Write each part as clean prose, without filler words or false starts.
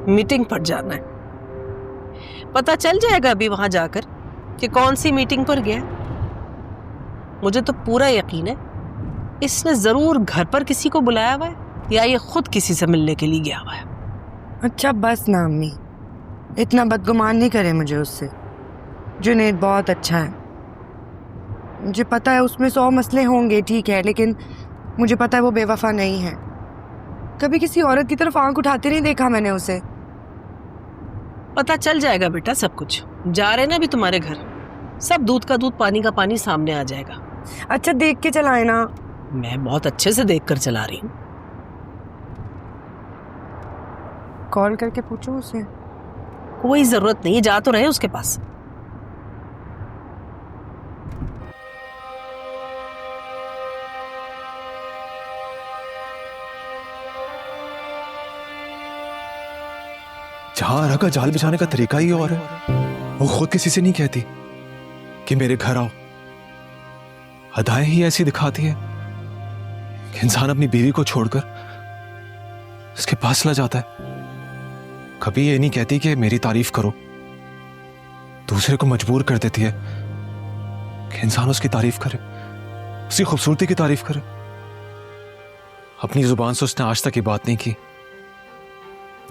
Meeting पर जाना है। पता चल जाएगा अभी वहां जाकर कि कौन सी मीटिंग पर गया। मुझे तो पूरा यकीन है इसने जरूर घर पर किसी को बुलाया हुआ है या ये खुद किसी से मिलने के लिए गया हुआ है। अच्छा बस ना अम्मी, इतना बदगुमान नहीं करे मुझे उससे। जुनैद बहुत अच्छा है, मुझे पता है उसमें 100 मसले होंगे, ठीक है, लेकिन मुझे पता है वो बेवफा नहीं है। कभी किसी औरत की तरफ आंख उठाते नहीं देखा मैंने उसे। पता चल जाएगा बेटा सब कुछ। जा रहे ना अभी तुम्हारे घर, सब दूध का दूध पानी का पानी सामने आ जाएगा। अच्छा देख के चलाए ना। मैं बहुत अच्छे से देख कर चला रही हूँ। कॉल करके पूछो उसे। कोई जरूरत नहीं, जा तो रहे उसके पास। जहां अरा का जाल बिछाने का तरीका ही और है। वो खुद किसी से नहीं कहती कि मेरे घर आओ। अदाएं ही ऐसी दिखाती है कि इंसान अपनी बीवी को छोड़कर उसके पास चला जाता है। कभी ये नहीं कहती कि मेरी तारीफ करो, दूसरे को मजबूर कर देती है कि इंसान उसकी तारीफ करे, उसकी खूबसूरती की तारीफ करे। अपनी जुबान से उसने आज तक ये बात नहीं की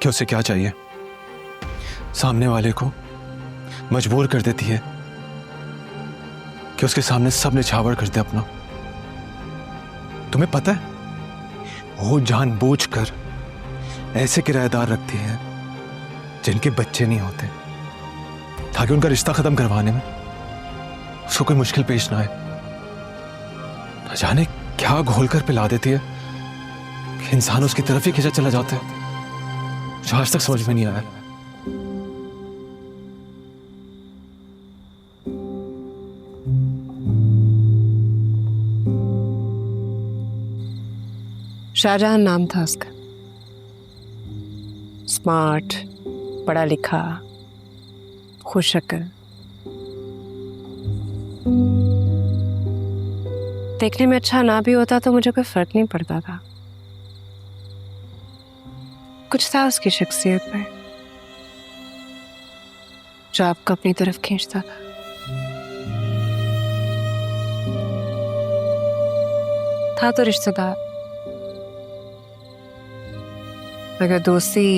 कि उसे क्या चाहिए। सामने वाले को मजबूर कर देती है कि उसके सामने सब निछावर कर दे अपना। तुम्हें पता है वो जानबूझकर ऐसे किराएदार रखती है जिनके बच्चे नहीं होते, ताकि उनका रिश्ता खत्म करवाने में उसको कोई मुश्किल पेश ना आए। न जाने क्या घोलकर पिला देती है कि इंसान उसकी तरफ ही खिंचा चला जाता है, जो आज तक समझ में नहीं आया। शाहजहां नाम था उसका। स्मार्ट, पढ़ा लिखा, खुश शक्ल, देखने में अच्छा ना भी होता तो मुझे कोई फर्क नहीं पड़ता था। कुछ था उसकी शख्सियत में जो आपको अपनी तरफ खींचता था। था तो रिश्तेदार, मगर दोस्ती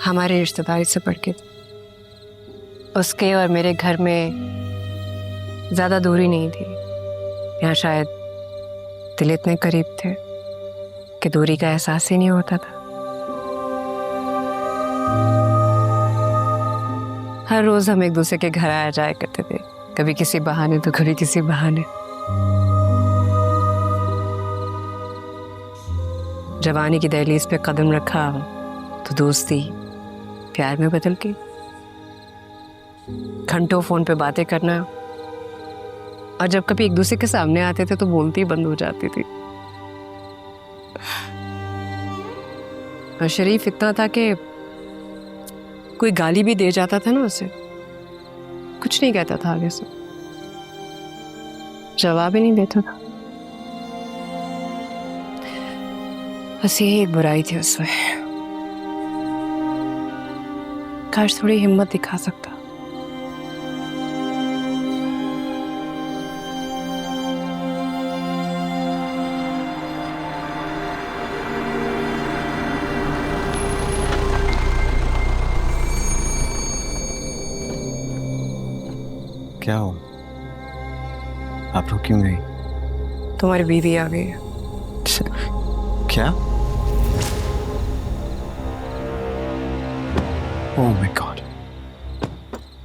हमारे रिश्तेदारी से बढ़ के उसके और मेरे घर में ज़्यादा दूरी नहीं थी। यहाँ शायद दिल इतने करीब थे कि दूरी का एहसास ही नहीं होता था। हर रोज़ हम एक दूसरे के घर आया जाया करते थे, कभी किसी बहाने तो कभी किसी बहाने। जवानी की दहलीज पे कदम रखा तो दोस्ती प्यार में बदल गई। घंटों फोन पे बातें करना, और जब कभी एक दूसरे के सामने आते थे तो बोलती बंद हो जाती थी। और शरीफ इतना था कि कोई गाली भी दे जाता था ना उसे, कुछ नहीं कहता था आगे से, जवाब ही नहीं देता था। बस यही एक बुराई थी उसमें। काश थोड़ी हिम्मत दिखा सकता। क्या हो? आप लोग क्यों गई? तुम्हारी बीवी आ गई है। क्या? Oh my God.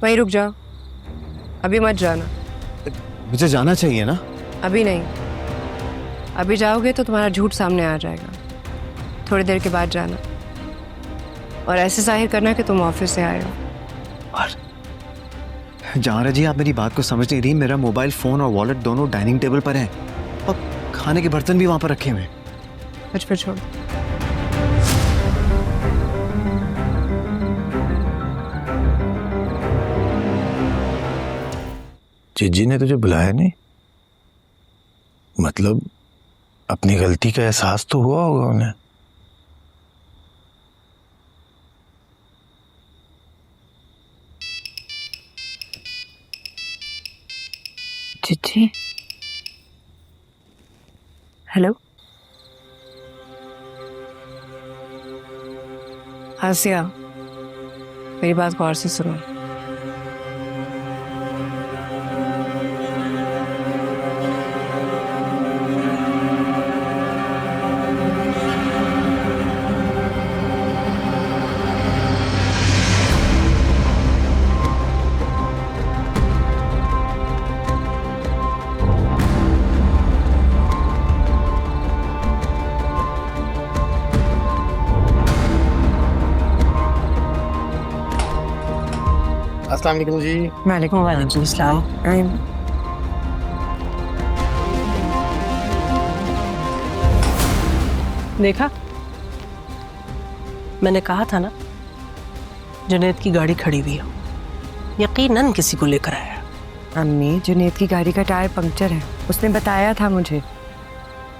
वहीं रुक जाओ, अभी मत जाना। मुझे जाना चाहिए ना। अभी नहीं, अभी जाओगे तो तुम्हारा झूठ सामने आ जाएगा। थोड़ी देर के बाद जाना, और ऐसे जाहिर करना कि तुम ऑफिस से आए हो। और जहां जी, आप मेरी बात को समझ नहीं रही। मेरा मोबाइल फोन और वॉलेट दोनों डाइनिंग टेबल पर हैं, और खाने के बर्तन भी वहां पर रखे हुए हैं। मुझ पर छोड़। जीजी ने तुझे बुलाया नहीं? मतलब अपनी गलती का एहसास तो हुआ होगा उन्हें। चिट्ठी। हेलो आसिया, मेरी बात गौर से सुनो। अस्सलाम वालेकुम जी। वालेकुम वालेकुम अस्सलाम। देखा, मैंने कहा था ना जुनैद की गाड़ी खड़ी हुई है, यकीनन किसी को लेकर आया। अम्मी, जुनैद की गाड़ी का टायर पंक्चर है, उसने बताया था मुझे।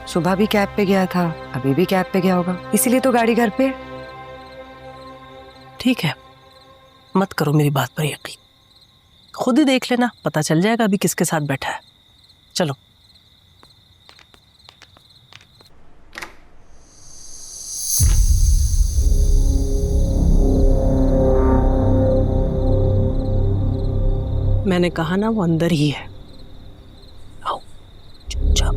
सुबह भी कैब पे गया था, अभी भी कैब पे गया होगा, इसीलिए तो गाड़ी घर पे। ठीक है, मत करो मेरी बात पर यकीन, खुद ही देख लेना, पता चल जाएगा अभी किसके साथ बैठा है। चलो। मैंने कहा ना वो अंदर ही है, आओ चुपचाप।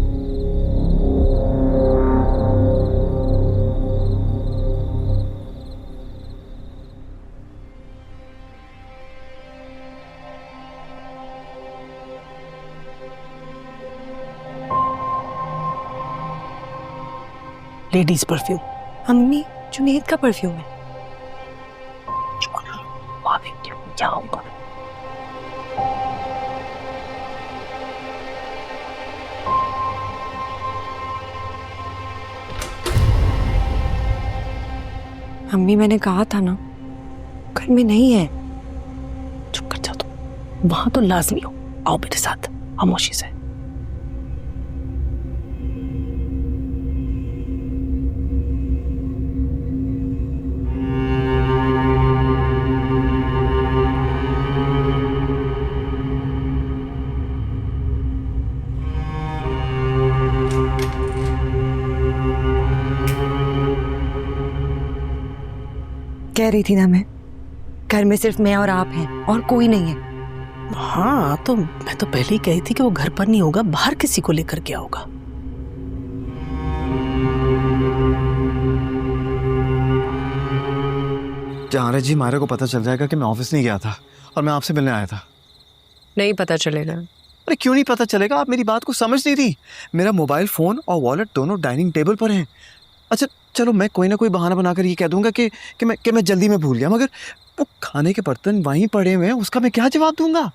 Ladies perfume. अम्मी, जुनैद का परफ्यूम है। क्या होगा? अम्मी, मैंने कहा था ना घर में नहीं है। चुप कर जाओ तुम, वहां तो लाजमी हो। आओ मेरे साथ खामोशी से। कह रही थी ना घर में सिर्फ मैं और आप हैं और कोई नहीं है। हाँ, तो मैं तो पहले ही कही थी कि वो घर पर नहीं होगा, बाहर किसी को लेकर गया होगा। जहांगीर जी, मारे को पता चल जाएगा कि मैं ऑफिस नहीं गया था और मैं आपसे मिलने आया था। नहीं पता चलेगा। अरे क्यों नहीं पता चलेगा? आप मेरी बात को समझ नहीं रही। मेरा मोबाइल फोन और वॉलेट दोनों डाइनिंग टेबल पर हैं। अच्छा चलो, मैं कोई ना कोई बहाना बनाकर ये कह दूंगा कि मैं जल्दी में भूल गया, मगर वो खाने के बर्तन वहीं पड़े हुए हैं, उसका मैं क्या जवाब दूंगा?